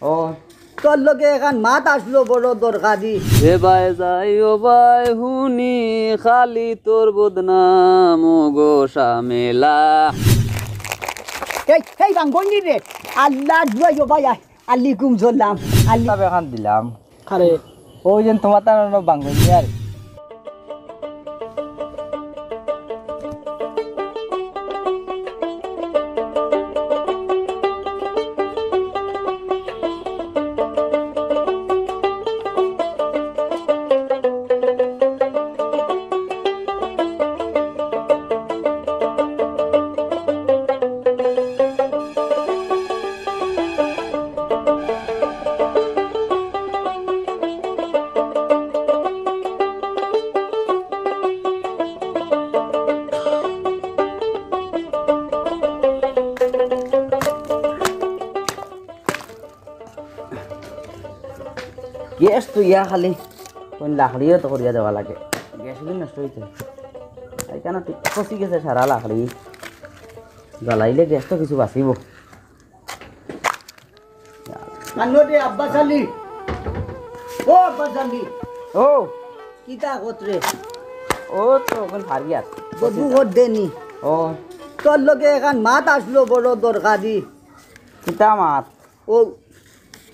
ও তোর লগে এখন মাত আসলো বড় দরকারি। এ ভাই যাই ও ভাই হুনি খালি তোর বদনাম ও গো শামেলা। এই রাঙ্গনি রে আল্লাহ দুয়াই ভাই আল্লি কুম জল্লাম আল্লি তবে এখন দিলাম খারে ওই যে তোমার তার বাঙ্গনি আর গ্যাস তো ইয়া খালি কোন লাকড়িও তো করিয়া দেওয়া লাগে গ্যাসগুলি নষ্ট হয়েছে এইখানে ঠিক ফসি গেছে সারা লাকড়ি জ্বালাইলে গ্যাস তো কিছু বাঁচিব কান্নরে আব্বাস আলী ও আব্বাস আলী ও কিতা কতরে ও তো ওখানে ফারিয়াত বদু কর দেনি ও তোর লগে এখন মাত আসলো বড় দরকারি কিতা মাত ও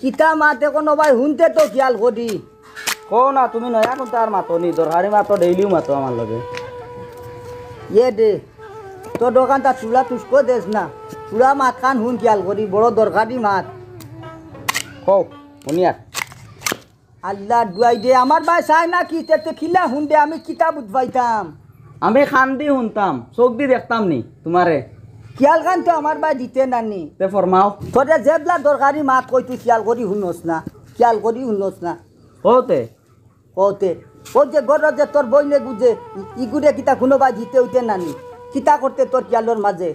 কিতা মাত এখন ভাই শুনতে তো খেয়াল করি কো না তুমি নয়া কোনটা আর মাতো নি দরকারি মাতো ডেইলিও মাতো আমার লগে ইয়ে দে তোর দোকানটা চুলা তুসকো দেস না চুলা মাত খান শুন খেয়াল করি বড় দরকারি মাত কও শুনিয়ার আল্লাহ দুয়াই দে আমার ভাই চাই না কি তেতে খিলা শুন দে আমি কিতা বুঝবাইতাম আমি খান দি শুনতাম চোখ দি দেখতাম নি তোমারে খেয়াল খান তো আমার ভাই দিতে নানি তে ফরমাও তোরে যেবলা দরকারি মাত কই তুই খেয়াল করি শুনস না খেয়াল করি শুনস না কওতে কওতে ও যে গরর যে তোর বইনে গুজে ইগুরে কিতা কোনো ভাই দিতে হইতে নানি কিতা করতে তোর খেয়ালর মাঝে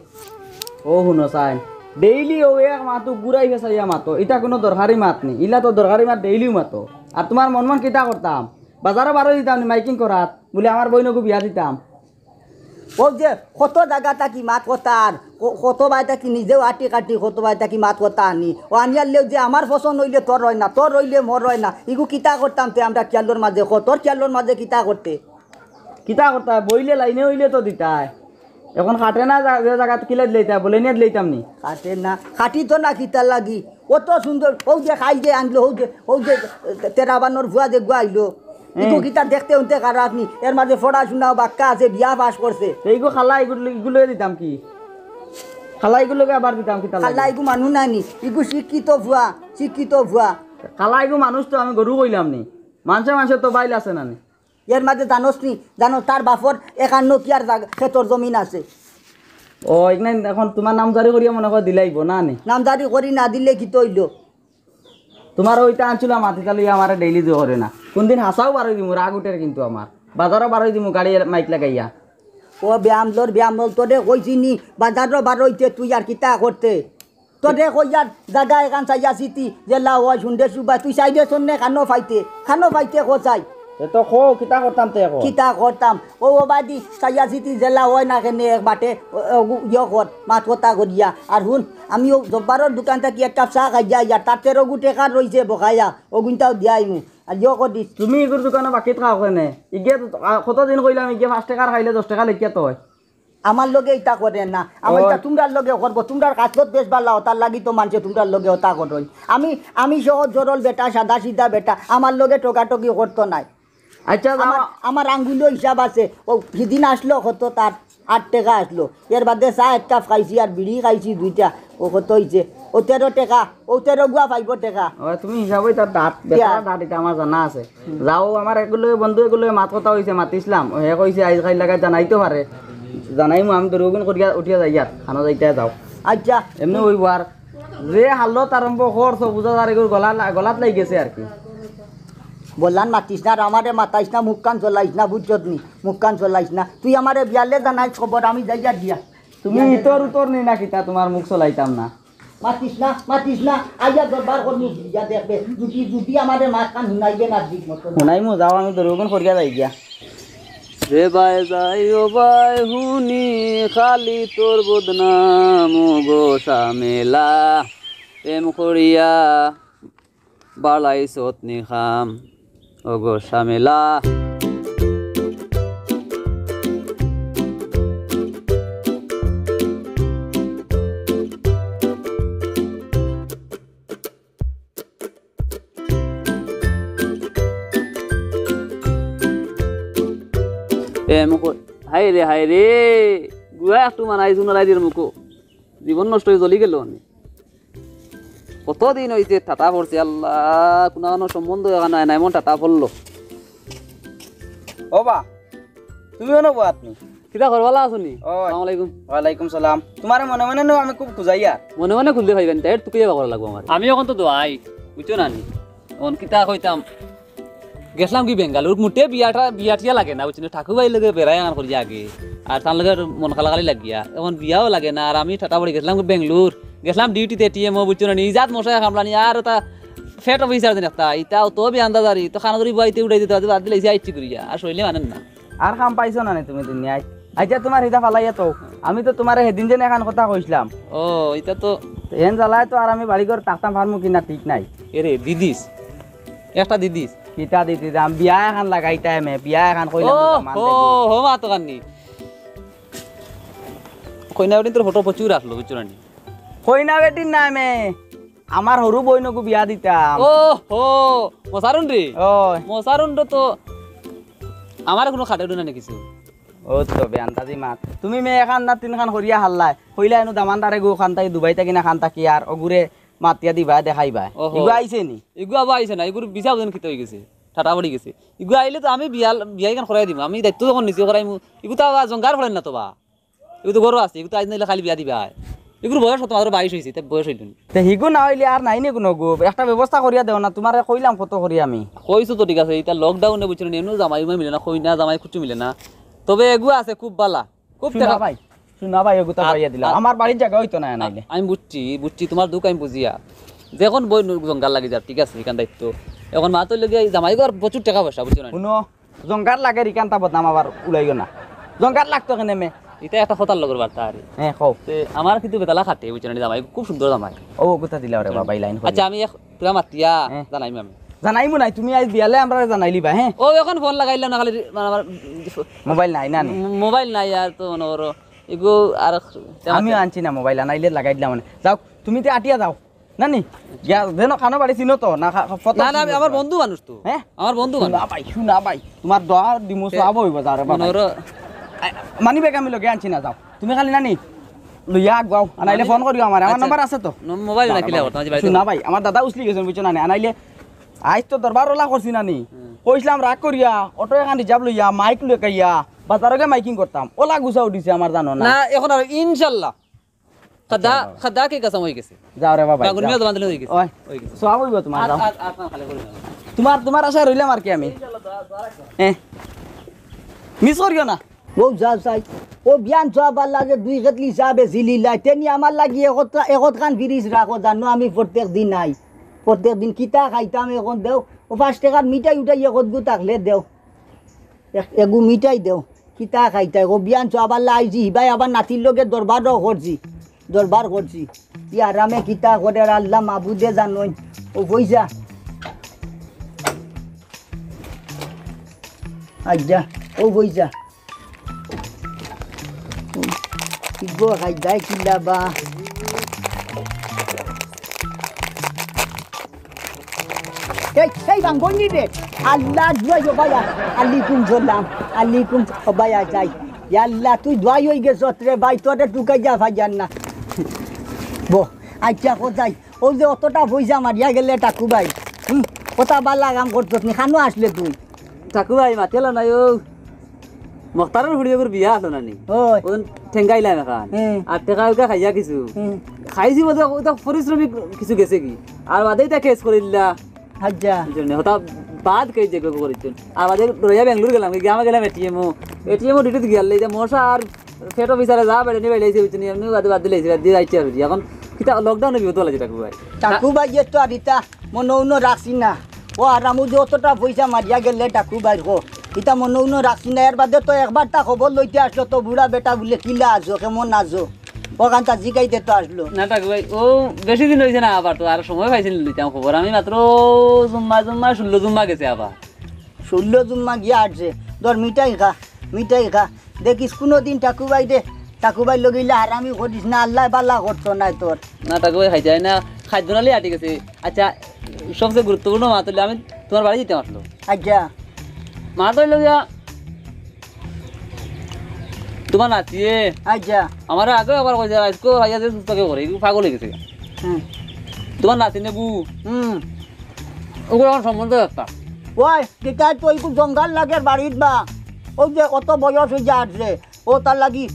ও শুনো চাই ডেইলি ও এক মাতো গুড়াই ফেসাইয়া মাতো এটা কোনো দরকারি মাত নি ইলা তো দরকারি মাত ডেইলিও মাতো আর তোমার মন মন কিতা করতাম বাজারে বারো দিতাম নি মাইকিং করাত বলে আমার বইনকু বিয়া দিতাম ও যে কত জায়গা থাকি মাত কথা আর কত ভাই থাকি নিজেও আটি কাটি কত ভাই থাকি মাত কথা আনি ও আনিয়ালেও যে আমার পছন্দ হইলে তোর রয় না তোর রইলে মোর রয় না ইগু কিতা করতাম তে আমরা খেয়ালোর মাঝে তোর খেয়ালোর মাঝে কিতা করতে কিতা করতা বইলে লাইনে হইলে তো দিতাই এখন খাটে না যে জায়গাত কিলে দিলাইতা বলে নিয়ে দিলাইতাম নি কাটে না খাটি তো না কিতা লাগি অত সুন্দর ও যে খাই যে আনলো ও যে তেরাবানোর ভুয়া যে গুয়াইলো ইগু কিতা দেখতে উনতে কার আপনি এর মাঝে পড়াশোনা বাক্কা আছে বিয়া পাস করছে এইগো খালা এগুলো দিতাম কি খালা এগুলোকে আবার দিতাম কিতা আল্লাহ ইগু মানুষ নানি ইগু শিক্ষিত ভুয়া খালা এগো মানুষ তো আমি গরু কইলাম নি মানুষে তো বাইল আছে না নি এর মাঝে জানো তার বাপর 51 কিয়ার ক্ষেতর জমিন আছে ও এখানে এখন তোমার নামজারি করিয়া মনে করে দিলাইব না নি নামজারি করি না দিলে কি তৈল তোমার ওইটা আনছিল মাটি তালুই আমার ডেইলি যে করে না কোনদিন হাসাও বারোই দিমু রাগ উঠে কিন্তু আমার বাজারও বারোই দিমু গাড়ি মাইক লাগাইয়া ও ব্যায়াম লর তোরে কইছি নি বাজারও বারোইতে তুই আর কিতা করতে তোরে কইয়ার জায়গা এখান চাইয়া সিটি জেলা ওই শুনতে সুবা তুই চাইদে শোনে খানো ফাইতে কোচাই তো খো কিতা করতাম তে এখন কিতা করতাম ও বাদি চাইয়া সিটি জেলা হয় না কেনে এক বাটে ইয়ে কর মাত কথা করিয়া আর শুন আমি ও জব্বারের দোকান থাকি এক কাপ চাহ খাইয়া ইয়ার তার 13 গুটে কার রয়েছে বকাইয়া ওগুনটাও দিয়াই মু আর ইয়ে করিস তুমি এগুর দোকানে বাকিত খাও কেনে ইগে কতদিন কইলাম ইগে 5 টাকার খাইলে 10 টাকা লেখিয়া তো হয় আমার লগে ইটা করে না আমার এটা তোমরার লগে করবো তোমরার কাজত বেশ ভালো তার লাগি তো মানছে তোমরার লগে ওটা করই আমি সহজ জরল বেটা সাদা সিধা বেটা আমার লগে টোকাটকি করতো নাই আচ্ছা আমার আঙ্গুলো হিসাব আছে ও সেদিন আসলো কত তার 8 টাকা আসলো এর বাদে চা এক কাপ খাইছি আর বিড়ি খাইছি 2টা ও কত হয়েছে ও 13 টাকা ও 13 গুয়া 5 টাকা তুমি হিসাবই তার দাঁত দাঁত এটা আমার জানা আছে যাও আমার এগুলো বন্ধু এগুলো মাত কথা হয়েছে মাতিছিলাম হে কইছে আইজ খাই লাগা জানাইতে পারে জানাই আমি দরগুন করিয়া উঠিয়া যাই আর খানা যাইতে যাও আচ্ছা এমনি হইব আর যে হালত আরম্ভ করছো বুঝা যার এগুলো গলাত লাগি গেছে আর কি বললাম মাতিস না আর আমারে মাতাইস না মুখ কান চলাইস না বুঝছত নি মুখ কান চলাইস না তুই আমারে বিয়ালে জানাইস খবর আমি যাইয়া দিয়া তুমি ইতর উতর নি না কিতা তোমার মুখ চলাইতাম না মাতিস না আইয়া দরবার করবি যা দেখবে যদি আমারে মাছ কান শুনাইবে না ঠিক মতো শুনাইমু যাও আমি দরগুন করিয়া যাই গিয়া রে ভাই যাই ও ভাই হুনি খালি তোর বদনাম ও গো শামেলা প্রেম করিয়া বালাই সতনি খাম ও গো শামেলা মুখ হাই রে গুয়া একটু মানাই জুনালাই দিয়ে মুখো জীবন নষ্ট হয়ে জ্বলি গেল কতদিন হইতে টাটা পড়ছে আল্লাহ কোনো সম্বন্ধ নাই না এমন টাটা পড়লো ও বা তুমিও নব আপনি কিতা করবালা আছনি ও আসসালামু আলাইকুম ওয়ালাইকুম সালাম তোমার মনে মনে নো আমি খুব খুঁজাইয়া মনে মনে খুলতে পাইবেন তাই তুই যাবা করা লাগবো আমার আমি এখন তো দোয়াই বুঝছো না নি এখন কিতা কইতাম গেছিলাম কি বেঙ্গালুর মুটে বিয়াটিয়া লাগে না বুঝছি ঠাকুর ভাই লগে বেড়াই আনার করি আগে আর তার লগে মন খালাখালি লাগিয়া এখন বিয়াও লাগে না আর আমি ঠাটা পড়ে গেছিলাম বেঙ্গলোর গেছিলাম ডিউটিতে টিএম বুঝছো না ইজাত মশাই কামলানি আর তা ফেট অফিসার দিন একটা ইটাও তো বি আন্দাজারি তো খানাদুরি বাইতে উঠাই দিতে বাদ দিলে ইচ্ছি করিয়া আর শৈলে মানেন না আর কাম পাইছো না নি তুমি দুনিয়ায় আইতা তোমার হিদা ফালাইয়া তো আমি তো তোমার সেদিন যেন এখন কথা কইছিলাম ও এটা তো এন জ্বালায় তো আর আমি বাড়ি ঘর তাকতাম পারমু কিনা ঠিক নাই এরে দিদিস একটা দিদিস কিতা দিতে দাম বিয়া এখন লাগাইতাই মে বিয়া এখন কইলাম ও মান হো দেখো। হো মা তো কান্নি কইনা বেটিন তোর ফটো প্রচুর রাখলো বুঝছো না নি কইনা বেটির না মে আমার সরু বইনকু বিয়া দিতাম ও হো মসারুন রে ওই মসারুন তো আমার কোনো খাটে না নি কিছু ও তো বেআন্তাজি মাত তুমি মে এখান না তিনখান করিয়া হাল্লাই কইলা এনো দামানদারে গো খান তাই দুবাই থাকি না খান তাকি আর অগুরে মাতিয়া দিবা দেখাইবা ওহো। ইগো আইছে নি এগু আবার আইছে না এগুর বিচার ওজন খিতে হয়ে গেছে ঠাটা পড়ে গেছে এগু আইলে তো আমি বিয়াই গান করাই দিম আমি দায়িত্ব যখন নিচে করাই এগু তো আবার জঙ্গার ফলেন না তো বা এগু তো গরু আছে এগু তো আজ নাইলে খালি বিয়া দিবা এগুর বয়স হতো মাত্র 22 হয়েছে তাই বয়স হইল তে হিগু না হইলে আর নাই নি কোনো গো একটা ব্যবস্থা করিয়া দেও না তোমারে কইলাম কত করি আমি কইছো তো ঠিক আছে এটা লকডাউনে বুঝছো না এমনি জামাই মিলে না কইনা জামাই খুচু মিলে না তবে এগু আছে খুব বালা খুব শুনা টাকা ভাই শুনা ভাই এগু তো পাইয়া দিলাম আমার বাড়ির জায়গা হইতো না নাইলে আমি বুঝছি তোমার দুঃখ আমি বুঝিয়া যখন বই জঙ্গাল লাগি যার ঠিক আছে এখান দায়িত্ব এখন মা তো লেগে জামাই ঘর প্রচুর টাকা পয়সা বুঝছো না শুনো জঙ্গার লাগে রিকান্তা বদনাম আবার উলাইও না জঙ্গার লাগতো কেনে মে এটা একটা খতার লগর বার্তা আরে হ্যাঁ কও তে আমার কিন্তু বেতালা খাটে বুঝছো না জামাই খুব সুন্দর জামাই ও কথা দিলা রে বাবা এই লাইন আচ্ছা আমি তোরা মাতিয়া হ্যাঁ। জানাইম আমি জানাইমু নাই তুমি আজ বিয়ালে আমরা জানাইলিবা হ্যাঁ ও এখন ফোন লাগাইলাম না খালি মানে আমার মোবাইল নাই না নি মোবাইল নাই আর তো মনে করো এগো আর আমিও আনছি না মোবাইল আনাইলে লাগাই দিলাম মানে যাও তুমি তো আটিয়া যাও না নি গিয়া যেন খানো বাড়ি চিনো তো না ফটো না না আমি আমার বন্ধু মানুষ তো হ্যাঁ আমার বন্ধু মানুষ শুনা ভাই তোমার দোয়া দিমু সব হইব যাও রে মনে বাবা করো মানি বেগ আমি লগে আনছি না যাও তুমি খালি নানি লইয়া গাও আনাইলে ফোন করিও আমার আচ্ছা। নাম্বার আছে তো মোবাইল না কিলা করতাম যে শুনা ভাই আমার দাদা উছলি গেছেন বুঝছো না নি আনাইলে আইজ তো দরবার ওলা করছি না নি কইছিলাম রাগ করিয়া অটো এখান রিজার্ভ লইয়া মাইক লইয়া বাজারকে মাইকিং করতাম ওলা গুছা উঠিছে আমার জানো না না এখন আর ইনশাআল্লাহ খাদা কে কাছে হয়ে গেছে যাও রে বাবা গুরমিয়া তো বান্ধলে হয়ে গেছে ওই হয়ে গেছে সব হইব তোমার যাও আর খালি করে না তোমার তোমার আশা রইলাম আর কি আমি হ্যাঁ মিস করিও না ও যা চাই ও বিয়ান চাবার লাগে 2 কেটলি চাবে জিলিলাই তেনি আমার লাগি একত খান ফিরিস রাখো জানো আমি প্রত্যেক দিন নাই প্রত্যেক দিন কিতা খাইতাম এখন দেও ও 5 টাকার মিঠাই উঠাই একত গু থাকলে দেও এগু মিঠাই দেও কিতা খাইতাই ও বিয়ান চাবার লাইছি ভাই আবার নাতির লগে দরবার করছি ই আরামে কিতা করে আল্লাহ মাবুদে জানোই ও পয়সা আজ্জা ও পয়সা ইগো খাইতাই কিলা বা এই বাঙ্গনি রে আল্লাহ দুয়াই বায়া আলাইকুম সালাম আলাইকুম বায়া যাই আল্লাহ তুই দুয়াই হই গেছ রে ভাই তোরে টুকাই যা ভাইজান না বো আচ্ছা কোথায় ও যে অতটা পয়সা মারিয়া গেলে টাকু ভাই কথা বালা কাম করছত নি খানো আসলে তুই ঠাকুর ভাই মাতিলা নাই ও মখতারের হুড়িয়ে বিয়া আসলো না নি ওই ওন ঠেঙ্গাইলাম এখন হুম। আর টেকা উকা খাইয়া কিছু খাইছি বোধ ওটা পরিশ্রমিক কিছু গেছে কি আর বাদেই তা কেস করিলা আচ্ছা হতা বাদ কে যে করেছেন আর বাদে রইয়া বেঙ্গলুর গেলাম গ্রামে গেলাম এটিএমও ডিউটি গেল এই যে মশা আর ফেট অফিসারে যা বেড়ে নিয়ে বেড়েছে বুঝছেন এমনি বাদ দিলে দিয়ে যাইছে আর এখন কিতা লকডাউনে বিপদ লাগে ঠাকুর ভাই টাকু ভাই তো আর ইতা মনে উনো রাখছি না ও আর আমু যে অতটা পয়সা মারিয়া গেলে টাকু ভাই গো ইতা মনে উনো রাখছি না এর বাদে তো একবার তা খবর লইতে আসলো তো বুড়া বেটা বলে কিলা আছো কেমন আছো ও ওখানটা জিগাইতে তো আসলো না টাকু ভাই ও বেশি দিন হয়েছে না আবার তো আর সময় পাইছিল দিতাম খবর আমি মাত্র জুম্মা 16 জুম্মা গেছে আবার 16 জুম্মা গিয়া আসছে ধর মিঠাই খা দেখিস কোনো দিন ঠাকুবাই লগিলে হারামি করিস না আল্লাহ বাল্লা করতো নাই তোর না টাকু ভাই খাইতে হয় না খাদ্য নালি আটি গেছে আচ্ছা সবচেয়ে গুরুত্বপূর্ণ মা তুলে আমি তোমার বাড়ি যেতে আসলো আচ্ছা মা তো লগিয়া তোমার নাচিয়ে আচ্ছা আমার আগে আবার কইছে আজকে হাইয়া যে সুস্থকে করে পাগল হয়ে গেছে হুম তোমার নাতি নেবু হুম ওগুলো আমার সম্বন্ধ একটা ওই টিকায় তো একটু জঙ্গল লাগে বাড়িত বা ওই যে অত বয়স হয়ে যা আসছে ও তার লাগি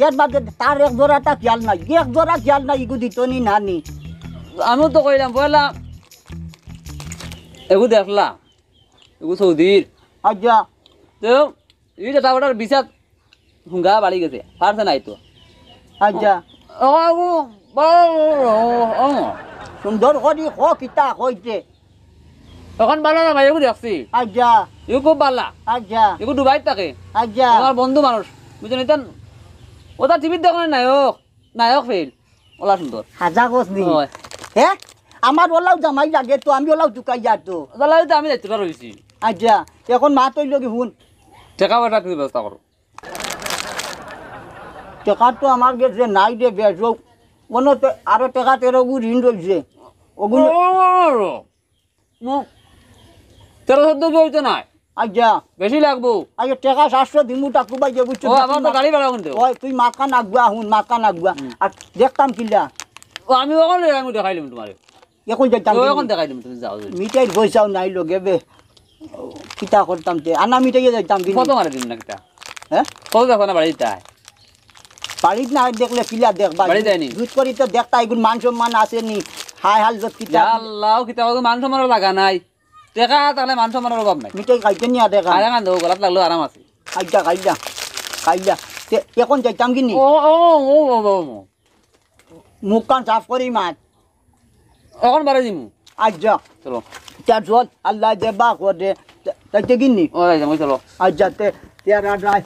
এর বাদে তার এক জোড়াটা খেয়াল নাই ইগু দিত নি নানি আমিও তো কইলাম পয়লা এগু দেখলা এগু সৌদির আচ্ছা তো এই যে টাকাটার বিচার হুঙ্গা বাড়ি গেছে পারছে নাই তো আচ্ছা সুন্দর করি কিতা কইছে এখন ভালো না ভাই এগু দেখছি আচ্ছা এগু খুব ভালো আচ্ছা এগু ডুবাইত থাকে আচ্ছা আমার বন্ধু মানুষ বুঝলেন ইতান ওটা টিভির দেখো নায়ক ফেল ওলা সুন্দর হাজা কসনি হয় হে আমার ওলাও জামাই লাগে তো আমি ওলাও চুকাই যা তো তাহলে তো আমি দায়িত্বটা রয়েছি আচ্ছা এখন মা তৈল কি শুন টাকা পয়সা কিছু ব্যবস্থা করো টাকা তো আমার কাছে নাই দে বেশ মনে তো আরো টাকা 13 ঋণ রয়েছে ওগুলো 13-14 কি হইতে নাই আচ্ছা বেশি লাগবো আচ্ছা টাকা 700 দিমু টাকু বাই যে বুঝছো ও আমার তো গাড়ি ভাড়া কিন্তু ওই তুই মাকা নাগবা আর দেখতাম কিলা ও আমি ওখানে আমি দেখাইলাম তোমারে এখন যাইতাম ও এখন দেখাইলাম তুমি যাও মিঠাই পয়সাও নাই লগে বে কিতা করতাম তে আনা মিঠাইয়ে যাইতাম কি কত মারে দিন না কিটা হ্যাঁ কত দেখো না বাড়িতে আয় বাড়িত না দেখলে কিলা দেখবা বাড়ি যায়নি? জুত করি তো দেখতা এগুন মান সম্মান আসেনি হাই হাল যত কিতা আল্লাহ কিটা মান সম্মানের লাগা নাই টাকা তাহলে মান সম্মানের অভাব নাই মিঠাই খাইতে নিয়ে দেখা আরে কান দেবো গলাত লাগলো আরাম আছে কাইলা এখন যাইতাম কি নি ও ও ও ও ও মুখ কান সাফ করি মাছ এখন বাড়ি দিমু আচ্ছা চলো তার জল আল্লাহ যে বা করে তাইতে কিনি ও যাই চলো আচ্ছা তে রাই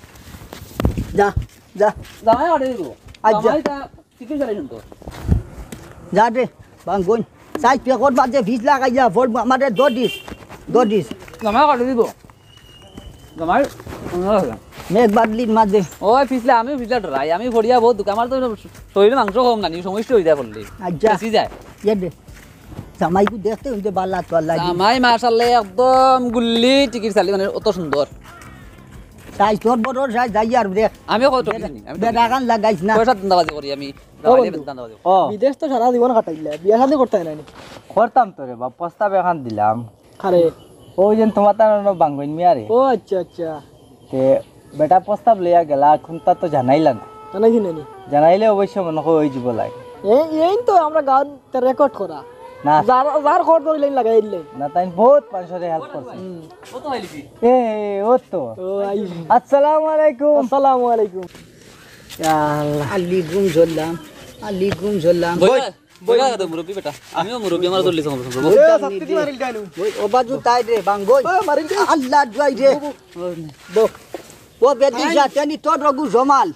যা জামাই অর্ডার দিব আচ্ছা। জামাইটা টিকিট চালাই শুনতো যা রে বাঙ্গুন সাইড পে করবা যে ভিজ লাগাইয়া ভোট আমাদের দদিস জামাই অর্ডার দিব জামাই মেঘ বাদলির মাঝে ওই পিছলে আমিও পিছলে ডরাই আমি ভরিয়া বহুত দুঃখ আমার তো শরীরে মাংস কম না সমস্যা হয়ে যায় পড়লে আচ্ছা। বেশি যায় ইয়ে দে জামাইকু দেখতে হইতে বালা তো আল্লাহ জামাই মাশাআল্লাহ একদম গুল্লি টিকিট চালি মানে অত সুন্দর সাইজ তোর বড় সাইজ যাই আর দেখ আমিও কত বেড়াগান লাগাইছ না পয়সা দান্দাবাজি করি আমি দান্দাবাজি ও বিদেশ তো সারা জীবন কাটাইলে বিয়া শাদি করতে হয় না করতাম তো রে বা প্রস্তাব এখন দিলাম খারে ওই যেন তোমার তার বাঙ্গন মিয়ারে ও আচ্ছা আচ্ছা তে বেটা প্রস্তাব লইয়া গেলা এখন তা তো জানাইলা না জানাই দিনে জানাইলে অবশ্য মনে হয় ওই যাব লাগে এই তো আমরা গান রেকর্ড করা না যার খবর ধরে লাগাই দিলে না তাই বহুত মানুষের হেল্প করছে কত হইলিছি এ ও তো ও আই আসসালামু আলাইকুম আসসালামু আলাইকুম আলি ঘুম ঝরলাম বইলা তো মুরব্বি বেটা আমিও মুরব্বি আমার দল্লি সঙ্গ ওই ওবাজু তাই রে বাঙ্গই আল্লাহ জয় রে দো ও বেদি জাতানি তোর রঘু জমাল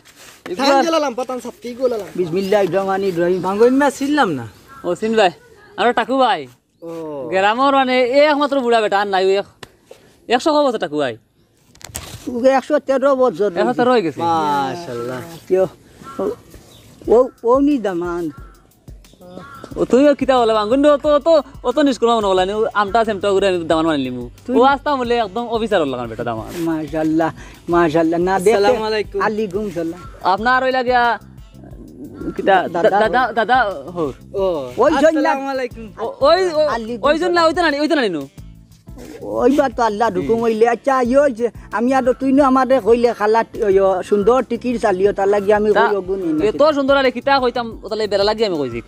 বিসমিল্লাহির রহমানির রহিম বাঙ্গন মিয়া ছিলাম না ও সিন ভাই আর টাকু ভাই ও গ্রামের মানে একমাত্র বুড়া বেটা আর নাই 100 বছর টাকু ভাই তুগে 113 বছর এখন তো রয়ে গেছে মাশাআল্লাহ কেউ ও নি দামান ও তুই কিতা বলে বাঙ্গুন অত নিষ্কর্ম মনে বলা আমটা সেমটা করে দামান মানিলি মু ও আসতা বলে একদম অফিসার লাগান বেটা দামান মাশাআল্লাহ না দেখ আসসালামু আলাইকুম। আলি ঘুম ঝরলাম আপনার ওই লাগিয়া কিতা দাদা হো ও ওই জন্য আসসালামু আলাইকুম ওইজন না ওইটা না নিনু ওইবার তো আল্লাহ হুকুম হইলে আচ্ছা ইয়ে হয়েছে আমি আর তুই না আমাদের কইলে খালা সুন্দর টিকিট চালিও তার লাগি আমি কই অগুন এত সুন্দর আরে কিতা কইতাম ওতালে বেলা লাগি আমি কইছি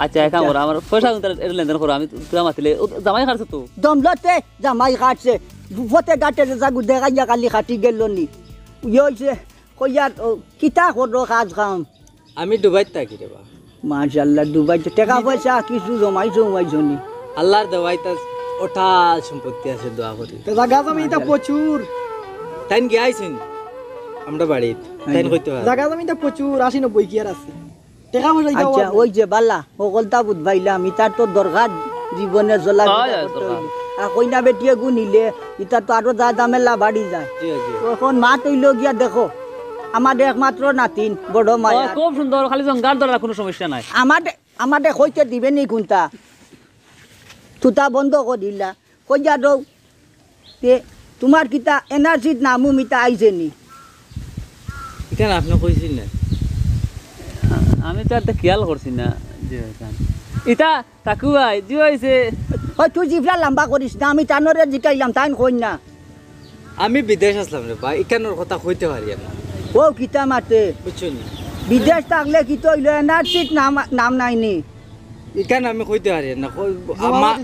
আচ্ছা এক কাম করো আমার পয়সা এর লেনদেন করো আমি তুলা মাতিলে জামাই খাচ্ছে তো দমলতে জামাই কাটছে দুপতে গাটে জাগু দেখাইয়া কালি কাটি গেল নি ইয়ে হয়েছে কইয়ার কিতা করো কাজ কাম আমি দুবাইত থাকি রে বা মাশাআল্লাহ দুবাই টাকা পয়সা কিছু জমাইছো নি আল্লাহর দেওয়াইতা ওঠা সম্পত্তি আছে দোয়া করি জায়গা জমি তা প্রচুর তাইন গিয়ে আইছেন আমরা বাড়িত তাইন কইতে হয় জায়গা জমি তা প্রচুর 80-90 কি আর আছে টেকা পয়সা দিতে আচ্ছা ওই যে বালা সকলটা বুধবাইলাম ইতার তো দরকার জীবনে জ্বলা আর কইনা বেটিয়ে গু নিলে ইতা তো আরো যা ঝামেলা বাড়ি যায় এখন মা তৈল গিয়া দেখো আমাদের একমাত্র নাতিন বড় মায়া খুব সুন্দর খালি জঙ্গার দরা কোনো সমস্যা নাই আমাদের হইতে দিবে নি কোনটা তুতা বন্ধ করে দিলা কই যা দৌ তে তোমার কিতা এনার্জিত নামু মিতা আইছে নি এখানে আপনি কইছেন না আমি তো একটা খেয়াল করছি না যে ইটা তাকু ভাই যে হয়েছে ওই তুই জিভলা লম্বা করিস না আমি টানরে জিকাইলাম তাই কই না আমি বিদেশ আসলাম রে ভাই এখানের কথা কইতে পারি না ও কিতা মাতে বুঝছেন বিদেশ থাকলে কি তো হইলো এনার্জিত নাম নাইনি এখানে আমি কইতে পারি না আমার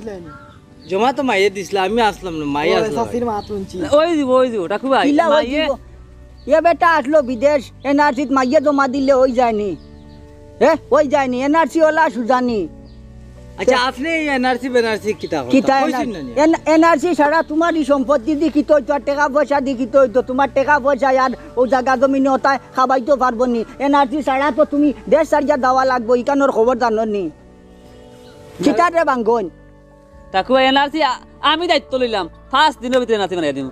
জমা তো মাইয়ে দিছিল আমি আসলাম না মাইয়ে আসলাম শাশির মা তুনছি ওই দিব তাকু ভাই কিলা ওই মাইয়ে দিব? এ বেটা আসলো বিদেশ এনআরসিত মাইয়ে জমা দিলে ওই যায়নি ওই যায়নি এনআরসি ওলা সুজানি আচ্ছা আপনি এনআরসি বেনারসি কিতা কিতা কইছেন না এনআরসি ছাড়া তোমারই সম্পত্তি দি কিতো হইতো আর টাকা পয়সা দি কিতো হইতো তোমার টাকা পয়সা আর ও জায়গা জমিনে ওটাই খাবাইতে পারবো নি এনআরসি ছাড়া তো তুমি দেশ সারিয়া দেওয়া লাগবো ইকানোর খবর জানো নি কিতা রে বাঙ্গন তাকু ভাই এনআরসি আমি দায়িত্ব লইলাম ফার্স্ট দিনের ভিতরে এনআরসি বানাই দিম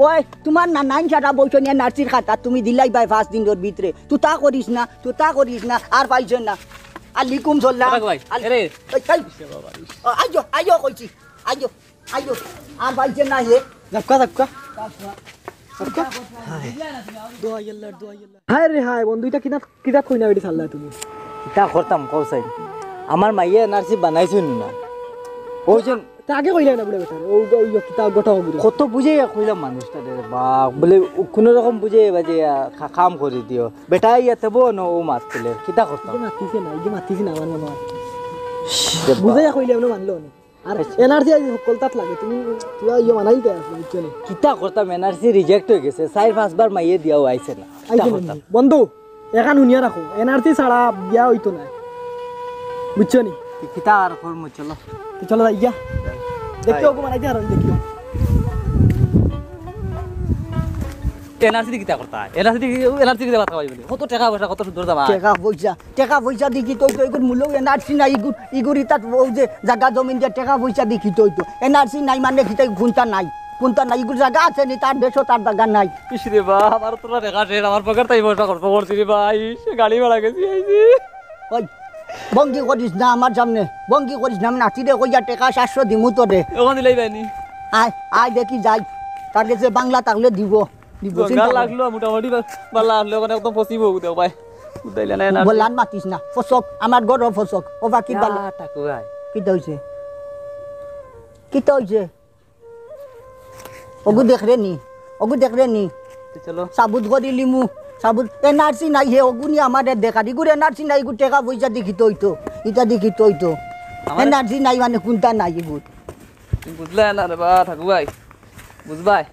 ওই তোমার নানাইন ছাড়া বলছো নিয়ে নার্সির খাতা তুমি দিলাই ভাই 5 দিনের ভিতরে তুই তা করিস না আর পাইছো না আলিকুম সালাম তাকু ভাই আরে আইও কইছি আইও আর পাইছো না হে ধাক্কা হায় রে হায় বন্ধু এটা কিতা কই না বেটি ছাড়লা তুমি কিতা করতাম কৌসাই আমার মাইয়ে এনআরসি বানাইছুন না ওজন তা আগে কইলে না বলে বেটা ও কিতা গোটা হবে কত বুঝে কইলাম মানুষটা রে বা বলে কোনো রকম বুঝে বাজে কাম করে দিও বেটা ইয়াতে বো ন ও মাত পেলে কিতা করতাম মাতিছে না আমার মনে হয় বুঝাই কইলে আমরা মানলো না আর এনার্জি আজ কলতাত লাগে তুমি মানাই দে বুঝছো নি কিতা করতাম এনআরসি রিজেক্ট হয়ে গেছে 4-5 বার মাইয়ে দিয়াও আইছে না কিতা করতাম বন্ধু এখান শুনিয়া রাখো এনার্জি ছাড়া বিয়া হইতো না বুঝছো নি কিতা আর করমু চলো তো চলো যাই গিয়া দেখিও ওকে মানাইতে হারান দেখিও এনআরসি দি কিতা করতা এনআরসি দি কথা কইবলি কত টাকা পয়সা কত সুন্দর দাম টাকা পয়সা দি কি তো এগুর মূল্য এনআরসি নাই ইগুরি তাত ও যে জায়গা জমিন যে টাকা পয়সা দি কি তো এনআরসি নাই মানে কি কোনটা নাই ইগুর জায়গা আছে নি তার দেশও তার জায়গা নাই ইসরে বা আমার তোরা দেখা শেষ আমার পকেট তাই পয়সা খরচ করছি রে ভাই গাড়ি ভাড়া গেছি আইছি ওই বঙ্গি করিস না আমার সামনে বঙ্গি করিস না আমি নাচি রে কইয়া টাকা 700 দিমু তো রে ওখান দিলাই বাইনি আয় দেখি যাই তার কাছে বাংলা থাকলে দিব গঙ্গা লাগলো মোটামুটি বালা আসলে ওখানে একদম পসিব দেও ভাই উদাইলে না এনআরসি বলান মাতিস না ফসক আমার ঘর ফসক ও বাকি বালা টাকু ভাই কিটা হইছে ওগু দেখরে নি তো চলো সাবুত করি লিমু সাবুত এনআরসি নাই হে ওগুনি আমাদের দেখা দিগুর এনআরসি নাই গু টাকা পয়সা দেখিত হইতো ইটা দেখিত হইতো এনআরসি নাই মানে কোনটা নাই এগুর বুঝলে না রে বা ঠাকু ভাই বুঝবাই